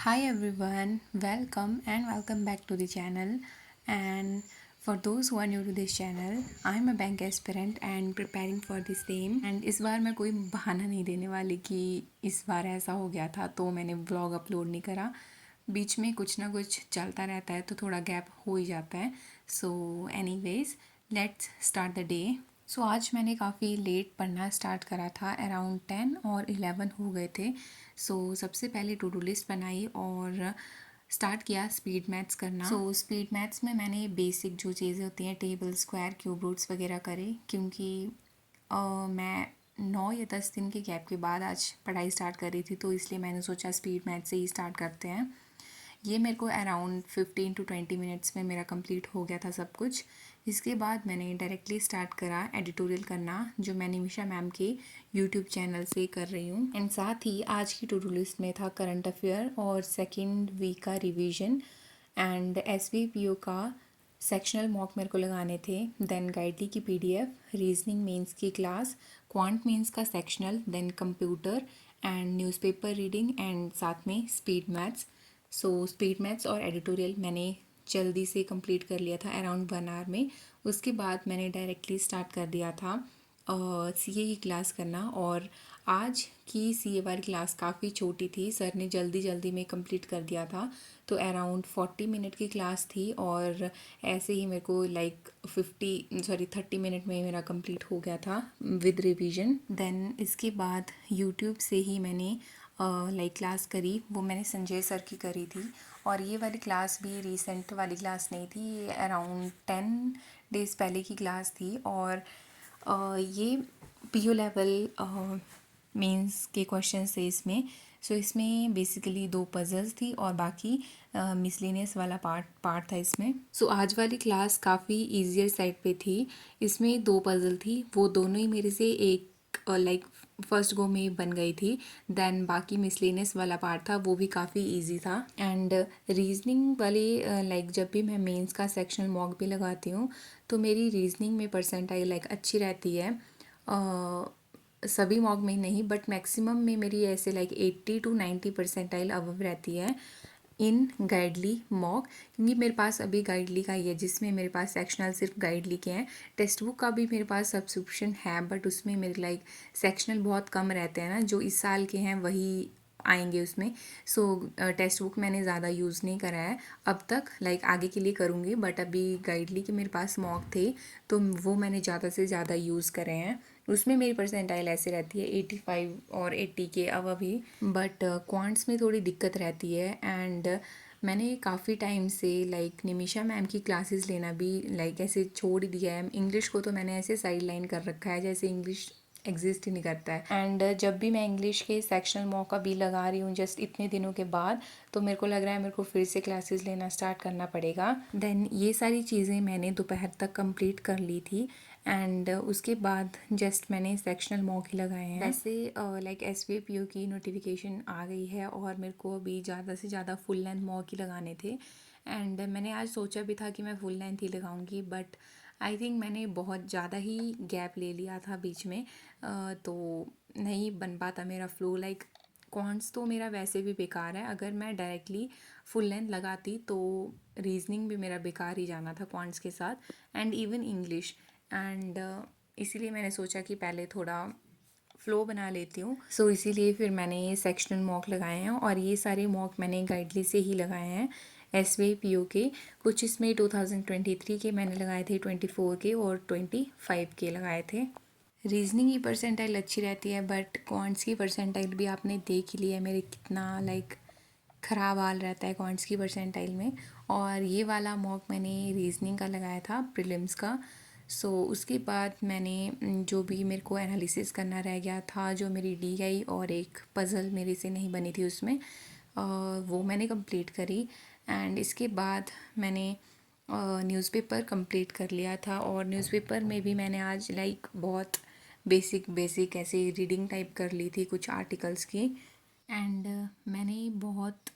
Hi everyone, welcome back to the channel. And for those who are new to this channel, I'm a bank aspirant and preparing for the same. And इस बार मैं कोई बहाना नहीं देने वाली कि इस बार ऐसा हो गया था तो मैंने व्लॉग अपलोड नहीं करा. बीच में कुछ ना कुछ चलता रहता है तो थोड़ा गैप हो ही जाता है. So anyways, let's start the day. So आज मैंने काफ़ी लेट पढ़ना स्टार्ट करा था. अराउंड 10 और 11 हो गए थे. सबसे पहले टू डू लिस्ट बनाई और स्टार्ट किया स्पीड मैथ्स करना. स्पीड मैथ्स में मैंने बेसिक जो चीज़ें होती हैं, टेबल, स्क्वायर, क्यूब रूट्स वगैरह करे, क्योंकि मैं 9 या 10 दिन के गैप के बाद आज पढ़ाई स्टार्ट कर रही थी, तो इसलिए मैंने सोचा स्पीड मैथ्स से ही स्टार्ट करते हैं. ये मेरे को अराउंड 15 to 20 मिनट्स में मेरा कंप्लीट हो गया था सब कुछ. इसके बाद मैंने डायरेक्टली स्टार्ट करा एडिटोरियल करना, जो मैं निमिषा मैम के यूट्यूब चैनल से कर रही हूँ. एंड साथ ही आज की टू डू लिस्ट में था करंट अफेयर और सेकेंड वीक का रिवीजन एंड SVPO का सेक्शनल मॉक मेरे को लगाने थे. देन गाइडली की PDF, रीजनिंग मेंस की क्लास, क्वांट मेंस का sectional, then computer and newspaper reading and साथ में स्पीड मैथ्स. स्पीड मैथ्स और एडिटोरियल मैंने जल्दी से कंप्लीट कर लिया था अराउंड 1 आवर में. उसके बाद मैंने डायरेक्टली स्टार्ट कर दिया था CA की क्लास करना. और आज की CA वाली क्लास काफ़ी छोटी थी, सर ने जल्दी जल्दी में कंप्लीट कर दिया था. तो अराउंड 40 मिनट की क्लास थी और ऐसे ही मेरे को 30 मिनट में मेरा कंप्लीट हो गया था विद रिवीजन. देन इसके बाद यूट्यूब से ही मैंने क्लास करी. वो मैंने संजय सर की करी थी. और ये वाली क्लास भी रिसेंट वाली क्लास नहीं थी, ये अराउंड 10 डेज़ पहले की क्लास थी. और ये PO लेवल मेंस के क्वेश्चन थे इसमें. इसमें बेसिकली 2 पजल्स थी और बाकी मिसलेनियस वाला पार्ट था इसमें. आज वाली क्लास काफ़ी ईजियर साइड पे थी. इसमें 2 पजल थी, वो दोनों ही मेरे से एक फर्स्ट गो में बन गई थी. देन बाकी मिसलेनियस वाला पार्ट था, वो भी काफ़ी इजी था. एंड रीजनिंग वाले जब भी मैं मेंस का सेक्शनल मॉक भी लगाती हूँ तो मेरी रीजनिंग में परसेंटाइल अच्छी रहती है. सभी मॉक में नहीं, बट मैक्सिमम में मेरी ऐसे 80 to 90 परसेंटाइल अबव रहती है इन गाइडली मॉक, क्योंकि मेरे पास अभी गाइडली का ही है जिसमें मेरे पास सेक्शनल सिर्फ गाइडली के हैं. टेक्स्ट बुक का भी मेरे पास सब्सक्रिप्शन है, बट उसमें मेरे सेक्शनल बहुत कम रहते हैं ना, जो इस साल के हैं वही आएंगे उसमें. टेक्स्ट बुक मैंने ज़्यादा यूज़ नहीं करा है अब तक. आगे के लिए करूँगी, बट अभी गाइडली के मेरे पास मॉक थे तो वो मैंने ज़्यादा से ज़्यादा यूज़ करे हैं. उसमें मेरी परसेंटाइल ऐसे रहती है 85 और 80 के अबव ही. बट क्वांट्स में थोड़ी दिक्कत रहती है. एंड मैंने काफ़ी टाइम से निमिषा मैम की क्लासेस लेना भी ऐसे छोड़ ही दिया है. इंग्लिश को तो मैंने ऐसे साइड लाइन कर रखा है, जैसे इंग्लिश एग्जिस्ट ही नहीं करता है. एंड जब भी मैं इंग्लिश के सेक्शनल मौका भी लगा रही हूँ जस्ट इतने दिनों के बाद, तो मेरे को लग रहा है मेरे को फिर से क्लासेस लेना स्टार्ट करना पड़ेगा. देन ये सारी चीज़ें मैंने दोपहर तक कंप्लीट कर ली थी. एंड उसके बाद जस्ट मैंने सेक्शनल मॉक ही लगाए हैं. वैसे SVPO की नोटिफिकेशन आ गई है और मेरे को अभी ज़्यादा से ज़्यादा फुल लेंथ मॉक ही लगाने थे. एंड मैंने आज सोचा भी था कि मैं फुल लेंथ ही लगाऊंगी, बट आई थिंक मैंने बहुत ज़्यादा ही गैप ले लिया था बीच में. तो नहीं बन पाता मेरा फ्लो. क्वांट्स तो मेरा वैसे भी बेकार है. अगर मैं डायरेक्टली फुल लेंथ लगाती तो रीजनिंग भी मेरा बेकार ही जाना था क्वांट्स के साथ, एंड इवन इंग्लिश. एंड इसीलिए मैंने सोचा कि पहले थोड़ा फ़्लो बना लेती हूँ. इसीलिए फिर मैंने ये सेक्शनल मॉक लगाए हैं और ये सारे मॉक मैंने गाइडली से ही लगाए हैं SVPO के. कुछ इसमें 2023 के मैंने लगाए थे, 24 के और 25 के लगाए थे. रीजनिंग की परसेंटाइल अच्छी रहती है, बट क्वांट्स की परसेंटाइल भी आपने देख ही लिया है मेरे कितना ख़राब हाल रहता है क्वांट्स की परसेंटाइल में. और ये वाला मॉक मैंने रीजनिंग का लगाया था, प्रीलिम्स का. उसके बाद मैंने जो भी मेरे को एनालिसिस करना रह गया था, जो मेरी DI और एक पज़ल मेरे से नहीं बनी थी उसमें, वो मैंने कंप्लीट करी. एंड इसके बाद मैंने न्यूज़पेपर कंप्लीट कर लिया था. और न्यूज़पेपर में भी मैंने आज बहुत बेसिक ऐसे रीडिंग टाइप कर ली थी कुछ आर्टिकल्स की. एंड मैंने बहुत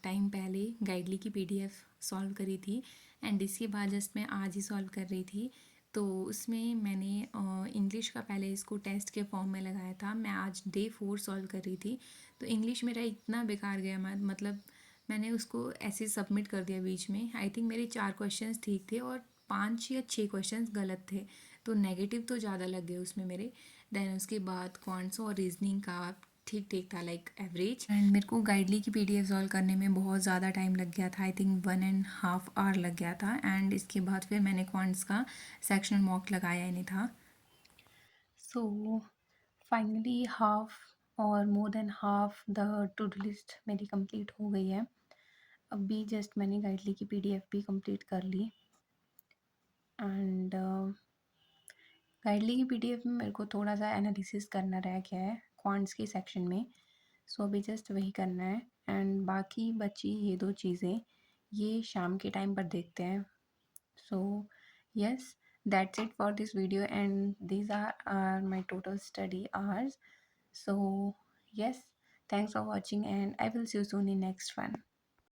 टाइम पहले गाइडली की PDF सॉल्व करी थी. एंड इसके बाद जस्ट मैं आज ही सॉल्व कर रही थी. तो उसमें मैंने इंग्लिश का पहले इसको टेस्ट के फॉर्म में लगाया था. मैं आज Day 4 सॉल्व कर रही थी, तो इंग्लिश मेरा इतना बेकार गया, मतलब मैंने उसको ऐसे सबमिट कर दिया बीच में। आई थिंक मेरे 4 क्वेश्चंस ठीक थे और 5 या 6 क्वेश्चंस गलत थे, तो नेगेटिव तो ज़्यादा लग गए उसमें मेरे। देन उसके बाद क्वांट्स और रीजनिंग का ठीक ठीक था, लाइक एवरेज। एंड मेरे को गाइडली की पीडीएफ सॉल्व करने में बहुत ज़्यादा टाइम लग गया था, आई थिंक 1.5 आवर लग गया था। एंड इसके बाद फिर मैंने क्वांट्स का सेक्शनल मॉक लगाया ही नहीं था। सो फाइनली हाफ और more than half the two do list मेरी कंप्लीट हो गई है। अभी जस्ट मैंने गाइडली की पीडीएफ भी कंप्लीट कर ली। एंड गाइडली की पीडीएफ में मेरे को थोड़ा सा एनालिसिस करना रह गया है क्वांट्स के सेक्शन में, सो अभी जस्ट वही करना है। एंड बाकी बची ये 2 चीज़ें, ये शाम के टाइम पर देखते हैं। So yes, that's it for this video and these are my total study hours. So yes, thanks for watching and I will see you soon in next one.